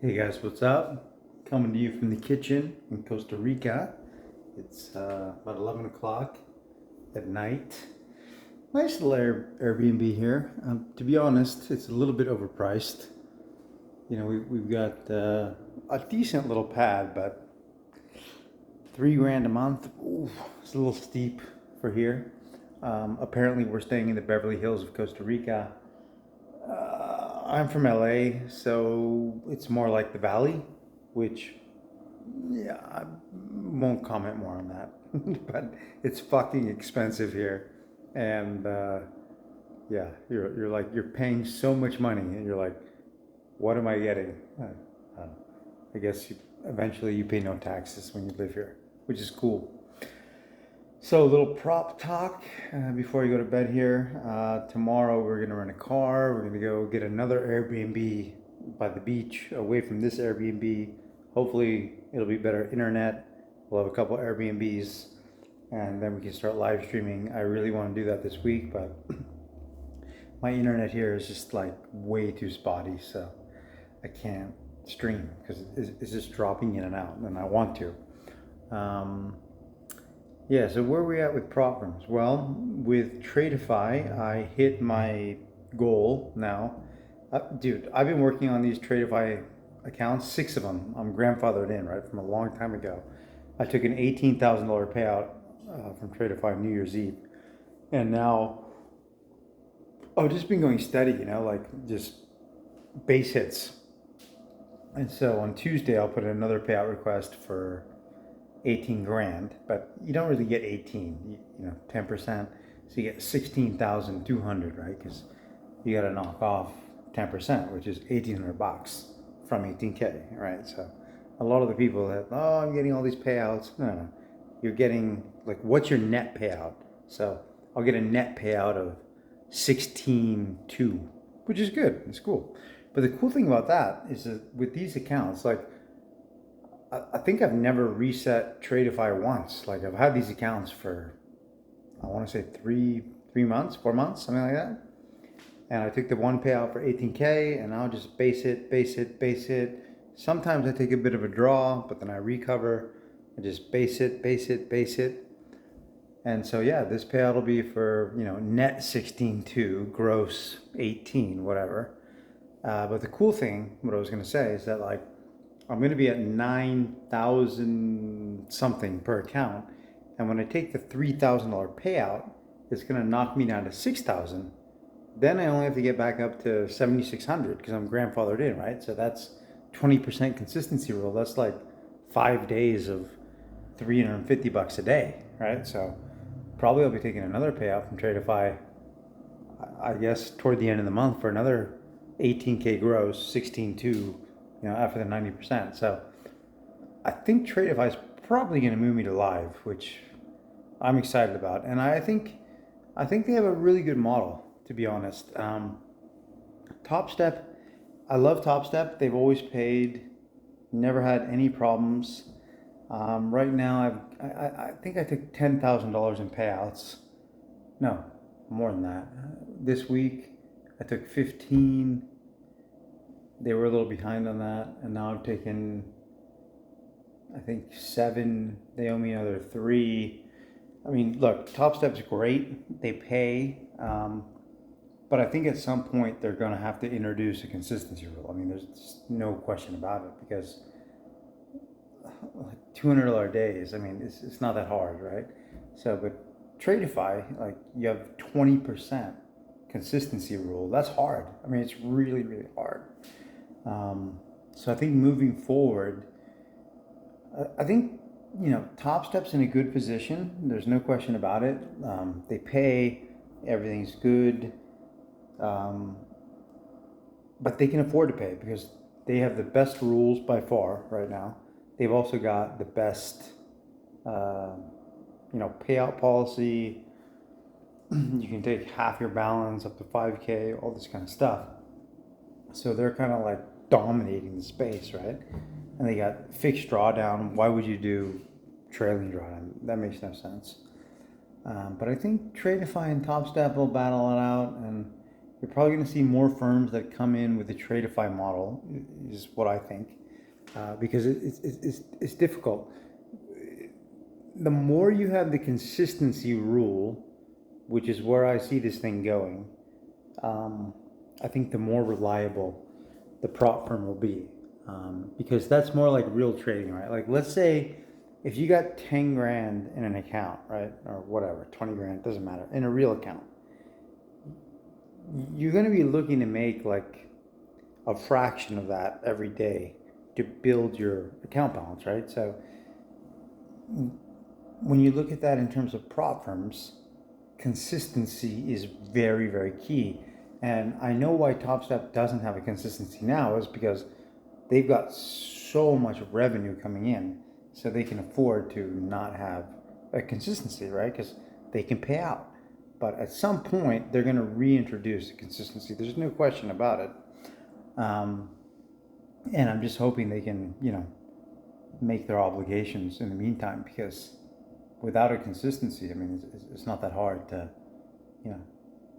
Hey guys, what's up? Coming to you from the kitchen in Costa Rica. It's about 11 o'clock at night. Nice little Airbnb here. To be honest, it's a little bit overpriced. You know, we've got a decent little pad, but $3 grand a month. Ooh, it's a little steep for here. Apparently, we're staying in the Beverly Hills of Costa Rica. I'm from LA, so it's more like the Valley, which, yeah, I won't comment more on that. But it's fucking expensive here. And yeah, you're paying so much money, and you're like, what am I getting? I guess eventually you pay no taxes when you live here, which is cool. So a little prop talk before you go to bed here. Tomorrow we're gonna rent a car. We're gonna go get another Airbnb by the beach, away from this Airbnb. Hopefully it'll be better internet. We'll have a couple Airbnbs, and then we can start live streaming. I really want to do that this week, but my internet here is just like way too spotty, so I can't stream because it's just dropping in and out, and I want to. Yeah, so where are we at with prop firms? Well, with Tradeify, I hit my goal now. Dude, I've been working on these Tradeify accounts, 6 of them. I'm grandfathered in, right, from a long time ago. I took an $18,000 payout from Tradeify New Year's Eve. And now I've just been going steady, like just base hits. And so on Tuesday, I'll put in another payout request for 18 grand, but you don't really get 18, 10%. So you get 16,200, right? Because you got to knock off 10%, which is 1,800 bucks from 18K, right? So a lot of the people that, oh, I'm getting all these payouts. No. You're getting, like, what's your net payout? So I'll get a net payout of 16.2, which is good. It's cool. But the cool thing about that is that with these accounts, like, I think I've never reset Tradeify once. Like, I've had these accounts for, I want to say 3 months, 4 months, something like that. And I took the one payout for 18K, and I'll just base it. Sometimes I take a bit of a draw, but then I recover. I just base it. And so, yeah, this payout will be for, net 16.2, gross 18, whatever. But the cool thing, what I was going to say, is that, like, I'm going to be at 9,000 something per account. And when I take the $3,000 payout, it's going to knock me down to 6,000. Then I only have to get back up to 7,600 because I'm grandfathered in, right? So that's 20% consistency rule. That's like 5 days of 350 bucks a day, right? So probably I'll be taking another payout from Tradeify, I guess, toward the end of the month for another 18K gross, 16.2, after the 90%. So I think Tradeify is probably going to move me to live, which I'm excited about. And I think they have a really good model, to be honest. Top Step, I love Top Step. They've always paid, never had any problems. Right now, I think I took $10,000 in payouts. No, more than that. This week, I took 15. They were a little behind on that, and now I've taken, I think, 7. They owe me another 3. I mean, look, Top Step's great. They pay. But I think at some point they're going to have to introduce a consistency rule. I mean, there's no question about it, because like $200 days, I mean, it's not that hard, right? So, but Tradeify, like, you have 20% consistency rule. That's hard. I mean, it's really, really hard. So I think moving forward, I think, Top Step's in a good position. There's no question about it. They pay, everything's good. But they can afford to pay because they have the best rules by far right now. They've also got the best, payout policy. You can take half your balance up to 5K, all this kind of stuff. So they're kind of like dominating the space, right? And they got fixed drawdown. Why would you do trailing drawdown? That makes no sense. But I think Tradeify and Top Step will battle it out, and You're probably going to see more firms that come in with the Tradeify model, is what I think, because it's difficult. The more you have the consistency rule, which is where I see this thing going, I think the more reliable the prop firm will be. Because that's more like real trading, right? Like, let's say if you got 10 grand in an account, right? Or whatever, 20 grand, doesn't matter, in a real account, you're going to be looking to make like a fraction of that every day to build your account balance, right? So when you look at that in terms of prop firms, consistency is very, very key. And I know why TopStep doesn't have a consistency now is because they've got so much revenue coming in, so they can afford to not have a consistency, right? Because they can pay out. But at some point, they're going to reintroduce consistency. There's no question about it. And I'm just hoping they can, make their obligations in the meantime, because without a consistency, I mean, it's not that hard to,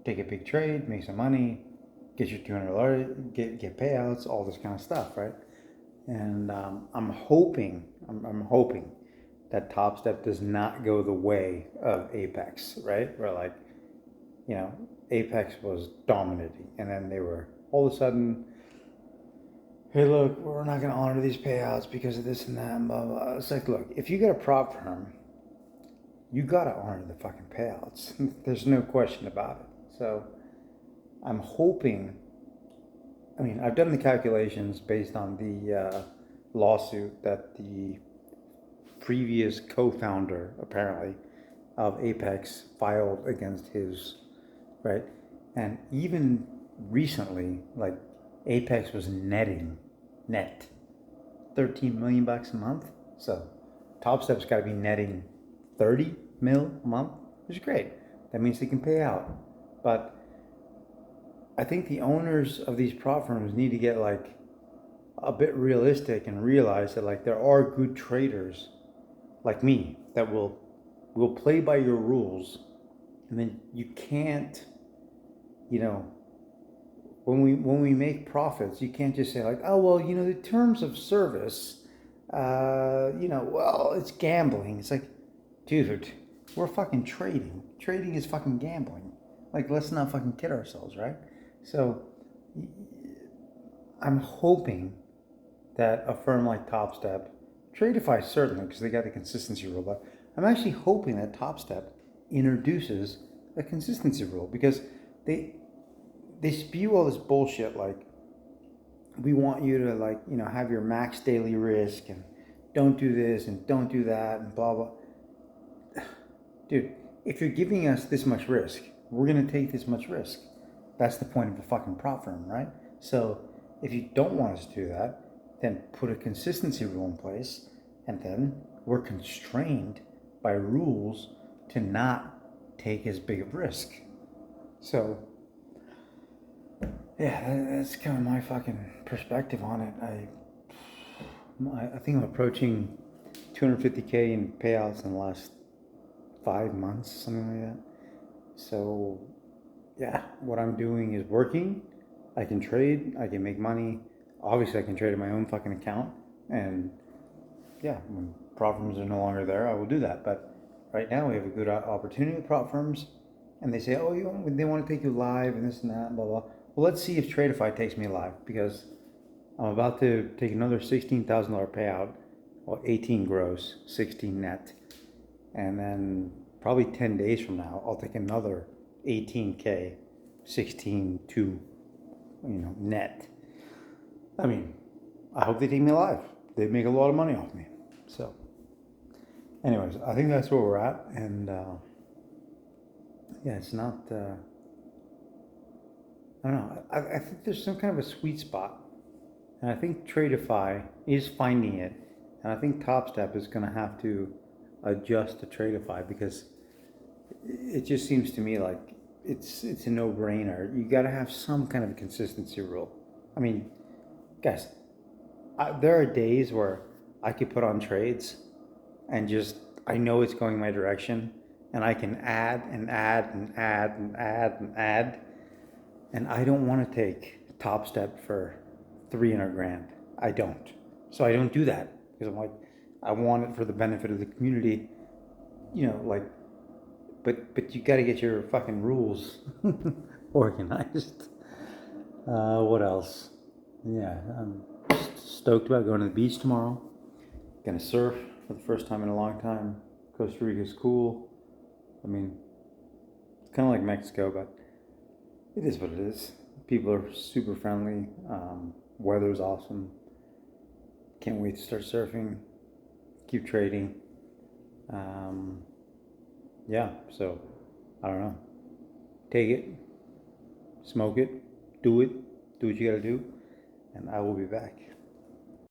take a big trade, make some money, get your $200, get payouts, all this kind of stuff, right? And I'm hoping that TopStep does not go the way of Apex, right? Where like, Apex was dominating, and then they were all of a sudden, hey, look, we're not going to honor these payouts because of this and that, and blah, blah. It's like, look, if you get a prop firm, you got to honor the fucking payouts. There's no question about it. So I'm hoping, I've done the calculations based on the lawsuit that the previous co-founder, apparently, of Apex filed against his, right? And even recently, like, Apex was net 13 million bucks a month. So TopStep's got to be netting 30 mil a month, which is great. That means they can pay out. But I think the owners of these prop firms need to get like a bit realistic and realize that like there are good traders like me that will play by your rules, and then you can't, when we make profits, you can't just say like, oh well, the terms of service, well, it's gambling. It's like, dude, we're fucking trading. Trading is fucking gambling. Like, let's not fucking kid ourselves, right? So I'm hoping that a firm like TopStep, Tradeify certainly, because they got the consistency rule, but I'm actually hoping that TopStep introduces a consistency rule, because they spew all this bullshit like, we want you to like, have your max daily risk and don't do this and don't do that and blah blah. Dude, if you're giving us this much risk, we're gonna take this much risk. That's the point of a fucking prop firm, right? So if you don't want us to do that, then put a consistency rule in place, and then we're constrained by rules to not take as big of risk. So yeah, that's kind of my fucking perspective on it. I think I'm approaching 250K in payouts in the last 5 months, something like that. So yeah, what I'm doing is working. I can trade, I can make money. Obviously I can trade in my own fucking account, and yeah, when prop firms are no longer there, I will do that. But right now we have a good opportunity with prop firms, and they say, oh, they want to take you live and this and that, and blah blah. Well, let's see if Tradeify takes me live, because I'm about to take another $16,000 payout, well, 18 gross, 16 net, and then probably 10 days from now, I'll take another 18K, 16.2, net. I hope they take me live. They make a lot of money off me. So, anyways, I think that's where we're at, and yeah, it's not. I don't know. I think there's some kind of a sweet spot, and I think Tradeify is finding it, and I think TopStep is going to have to adjust to Tradeify, because it just seems to me like it's a no-brainer. You got to have some kind of a consistency rule. Guys, there are days where I could put on trades and just, I know it's going my direction, and I can add and add and add and add and add, And I don't want to take Top Step for 300 grand. I don't. So I don't do that because I'm like, I want it for the benefit of the community. You know, like, but you got to get your fucking rules organized. What else? Yeah, I'm stoked about going to the beach tomorrow. Gonna surf for the first time in a long time. Costa Rica's cool. I mean, it's kind of like Mexico, but it is what it is. People are super friendly. Weather's awesome. Can't wait to start surfing. Keep trading. Yeah, so I don't know. Take it, smoke it, do what you gotta do, and I will be back.